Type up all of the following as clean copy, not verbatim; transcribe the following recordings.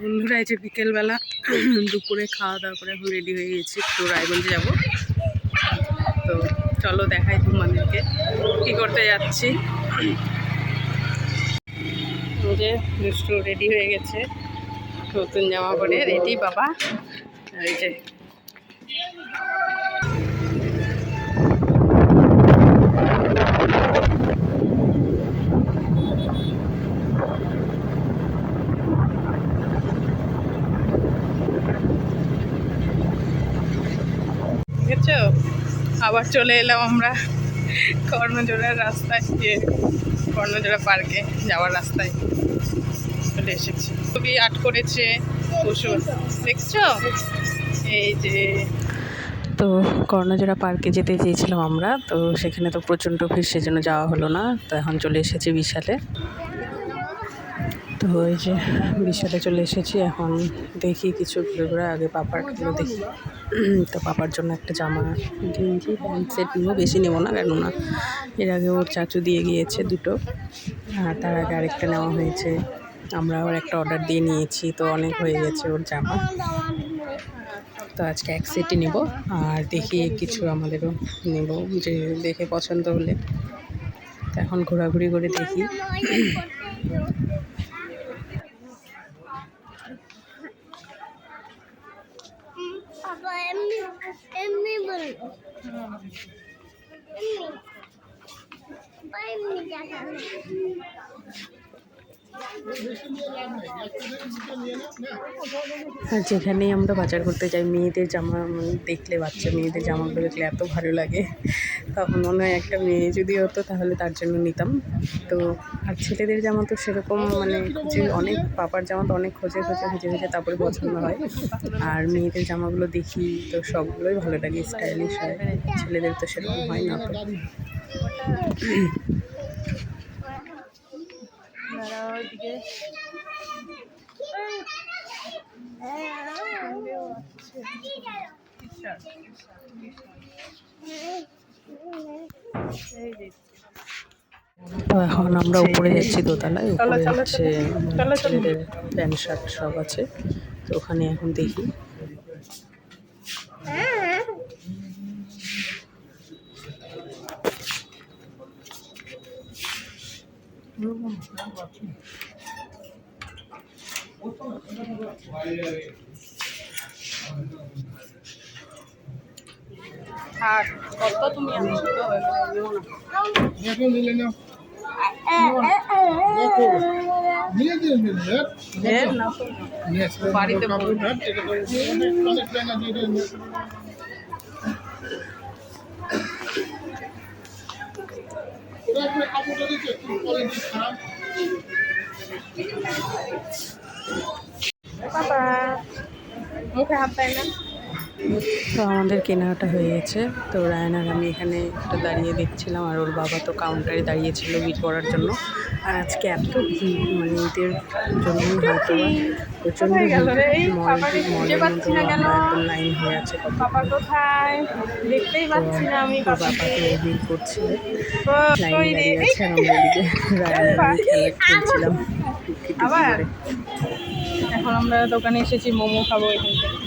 বন্ধুরা এই যে বিকেলবেলা দুপুরে খাওয়া দাওয়া করে এখন রেডি হয়ে গেছি, তো রায়গঞ্জে যাবো। তো চলো দেখাই তোমাদেরকে কী করতে যাচ্ছি। যে দুষ্টু রেডি হয়ে গেছে, নতুন জামা পরে রেডি বাবা। এই যে দেখেছো, আবার চলে এলাম আমরা কর্ণজোড়ার রাস্তায়, কর্ণজোড়া পার্কে যাওয়ার রাস্তায় চলে এসেছি। খুবই আর্ট করেছে পশু, দেখছো? এই যে তো কর্ণজোড়া পার্কে যেতে চেয়েছিলাম আমরা, তো সেখানে তো প্রচণ্ড ভিড়, সেজন্য যাওয়া হলো না। তো এখন চলে এসেছি বিশালে। তো এই যে বিশালে চলে এসেছি, এখন দেখি কিছু ঘুরে ঘুরে আগে পাপারগুলো দেখি। তো পাপার জন্য একটা জামা, গেঞ্জি, প্যান্ট সেট নিবো, বেশি নেবো না, কেননা এর আগে ওর চাচু দিয়ে গিয়েছে দুটো, আর তার আগে আরেকটা নেওয়া হয়েছে। আমরা আবার একটা অর্ডার দিয়ে নিয়েছি, তো অনেক হয়ে গেছে ওর জামা। তো আজকে এক সেটই নেব, আর দেখি কিছু আমাদেরও নেব, যে দেখে পছন্দ হলে। তো এখন ঘোরাঘুরি করে দেখি। আর যেখানেই আমরা বাজার করতে যাই, মেয়েদের জামা দেখলে, বাচ্চা মেয়েদের জামাগুলো দেখলে এত ভালো লাগে। তখন মনে হয় একটা মেয়ে যদি হতো তাহলে তার জন্য নিতাম। তো আর ছেলেদের জামা তো সেরকম খুঁজে, অনেক পাপার জামা তো অনেক খুঁজে তারপরে পছন্দ হয়। আর মেয়েদের জামাগুলো দেখি তো সবগুলোই ভালো লাগে, স্টাইলিশ হয়। ছেলেদের তো সেরকম হয় না। তো তো এখন আমরা উপরে যাচ্ছি, দোতলায়। উপরে হচ্ছে ছেলেদের প্যান্ট শার্ট সব আছে, তো ওখানে এখন দেখি। আর কত তুমি বাড়িতে মুখে হাত দেয় না। তো আমাদের কেনাকাটা হয়ে গেছে। তো রায়ন আর আমি এখানে একটু দাঁড়িয়ে দেখছিলাম, আর ওর বাবা তো কাউন্টারে দাঁড়িয়েছিল বিল করার জন্য। আর আজকে এত ভিড়, ঈদের জন্যই হয়তো প্রচণ্ড একদম লাইন হয়ে আছে। বাবা কোথায় দেখতেই পাচ্ছি না আমি, বাবাকে বিল করছিল, লাইন দাঁড়িয়ে আছে। আর আমরা এদিকে রায়ন খেলা খেলছিলাম। আবার এখন আমরা দোকানে এসেছি, মোমো খাবো এখান থেকে।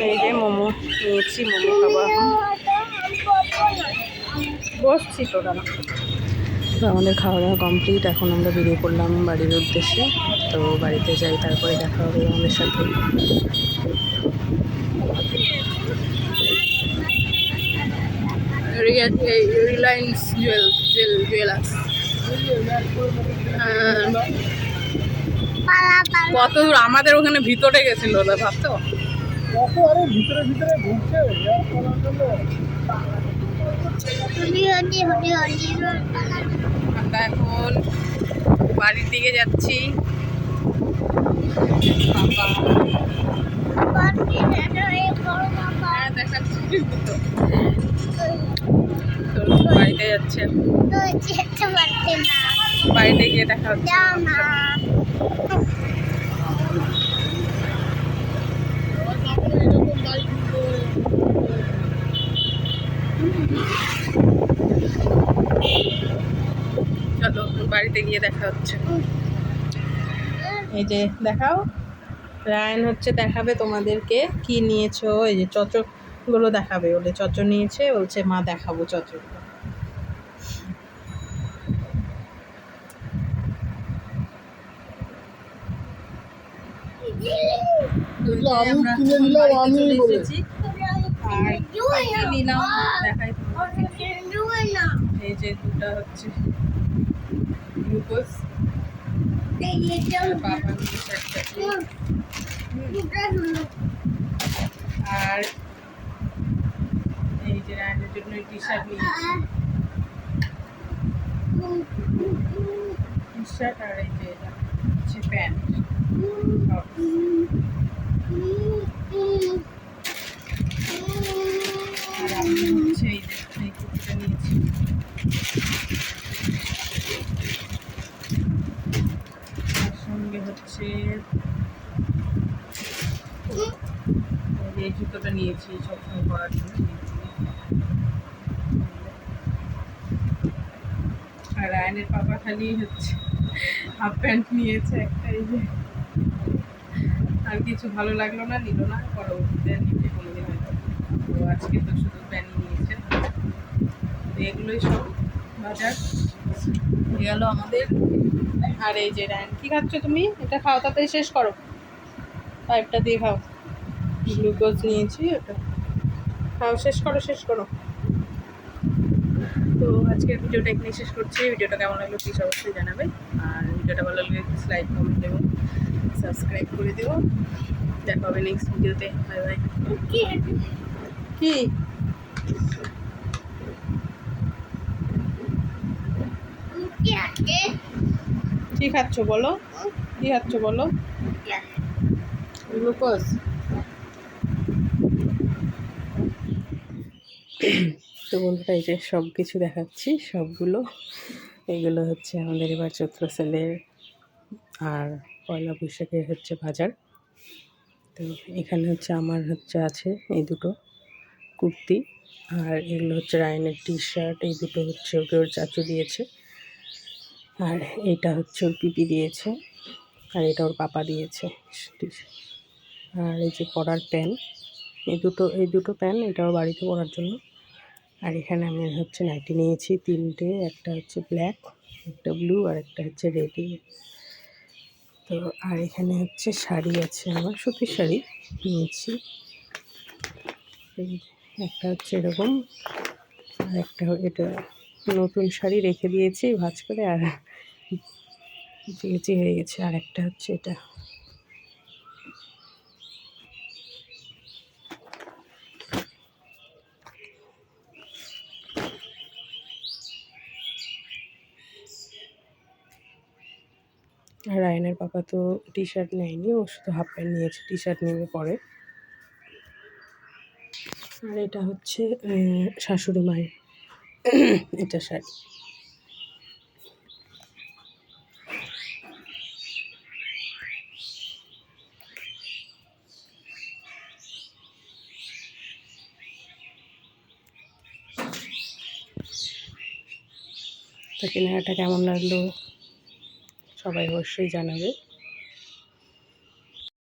এই যে মোমো নিয়েছি, মোমো খাবো এখন, বসছি তো দাঁড়া। তো আমাদের খাওয়া দাওয়া কমপ্লিট, এখন আমরা বেরিয়ে পড়লাম বাড়ির উদ্দেশ্যে। তো বাড়িতে যাই, তারপরে দেখা হবে আমাদের সাথে। রিলায়েন্স জুয়েলার্স কত দূর, আমাদের ওখানে ভিতরে গেছিল, ওরা ভাবতো ভিতরে ঘুরছে। আমরা এখন বাড়ির দিকে যাচ্ছি। বাড়িতে যাচ্ছে, বাড়িতে গিয়ে দেখা হচ্ছে। গিয়ে দেখা হচ্ছে। এই যে দেখাও, রায়ান হচ্ছে দেখাবে তোমাদেরকে কি নিয়েছো। এই যে চচড়গুলো দেখাবে, বলে চচড় নিয়েছে, বলছে মা দেখাবো চচড়। আমরা চলে এসেছি আর নিলাম দেখাই। এই যে দুটা হচ্ছে গ্লুকোজ, আর এই যে রায়নের জন্য টি শার্ট নিয়েছি, টি শার্ট আর এই যে এটা হচ্ছে প্যান্ট। আর আমি হচ্ছে এই যে এই কুর্তিটা নিয়েছি। তার সঙ্গে হচ্ছে এই জুতোটা নিয়েছি সবসময় পরার জন্য। আর রায়নের পাপা খালি হচ্ছে হাফ প্যান্ট নিয়েছে একটা, এই যে আর কিছু ভালো লাগলো না, নিল না, পরবর্তীতে নিতে কোনোদিন হয়তো। তো আজকে তো শুধু প্যান্টই নিয়েছে। তো এগুলোই সব বাজার গেল আমাদের। আর এই যে রায়ন কি খাচ্ছ তুমি? এটা খাও, তাড়াতাড়ি শেষ করো, পাইপটা দিয়ে খাও। গ্লুকোজ নিয়েছি, ওটা খাও, শেষ করো শেষ করো। তো আজকের ভিডিওটা এখানে শেষ করছি। ভিডিওটা কেমন লাগলো প্লিজ অবশ্যই জানাবে। আর ভিডিওটা ভালো লাগলে প্লিজ লাইক কমেন্ট এবং সাবস্ক্রাইব করে দেবো। দেখা হবে নেক্সট ভিডিওতে। Bye bye. কি কি খাচ্ছ বলো? কি খাচ্ছ বলো? গ্লুকোজ। তো বন্ধুরা এই যে সব কিছু দেখাচ্ছি, সবগুলো এইগুলো হচ্ছে আমাদের এবার চৈত্র সেলের আর পয়লা বৈশাখের হচ্ছে বাজার। তো এখানে হচ্ছে আমার হচ্ছে আছে এই দুটো কুর্তি, আর এগুলো হচ্ছে রায়নের টি শার্ট। এই দুটো হচ্ছে ওকে ওর চাচু দিয়েছে, আর এটা হচ্ছে ওর পিপি দিয়েছে, আর এটা ওর পাপা দিয়েছে। আর এই যে পরার প্যান, এই দুটো প্যান, এটাও বাড়িতে পরার জন্য। আর এখানে আমি হচ্ছে নাইটি নিয়েছি তিনটে, একটা হচ্ছে ব্ল্যাক, একটা ব্লু, আর একটা হচ্ছে রেড। তো আর এখানে হচ্ছে শাড়ি আছে, আমার সুতির শাড়ি নিয়েছি। একটা হচ্ছে এরকম, আর একটা এটা নতুন শাড়ি রেখে দিয়েছি ভাঁজ করে, আর চেঁচি হয়ে গেছে। আর একটা হচ্ছে এটা। আর রায়নের পাপা তো টি শার্ট নেয়নি, ও শুধু হাফ প্যান্ট নিয়েছে, টি শার্ট নেবে পরে। আর এটা হচ্ছে শাশুড়ি মায়ের এটা শাড়ি। তো কেনাকাটা কেমন লাগলো সবাই অবশ্যই জানাবে।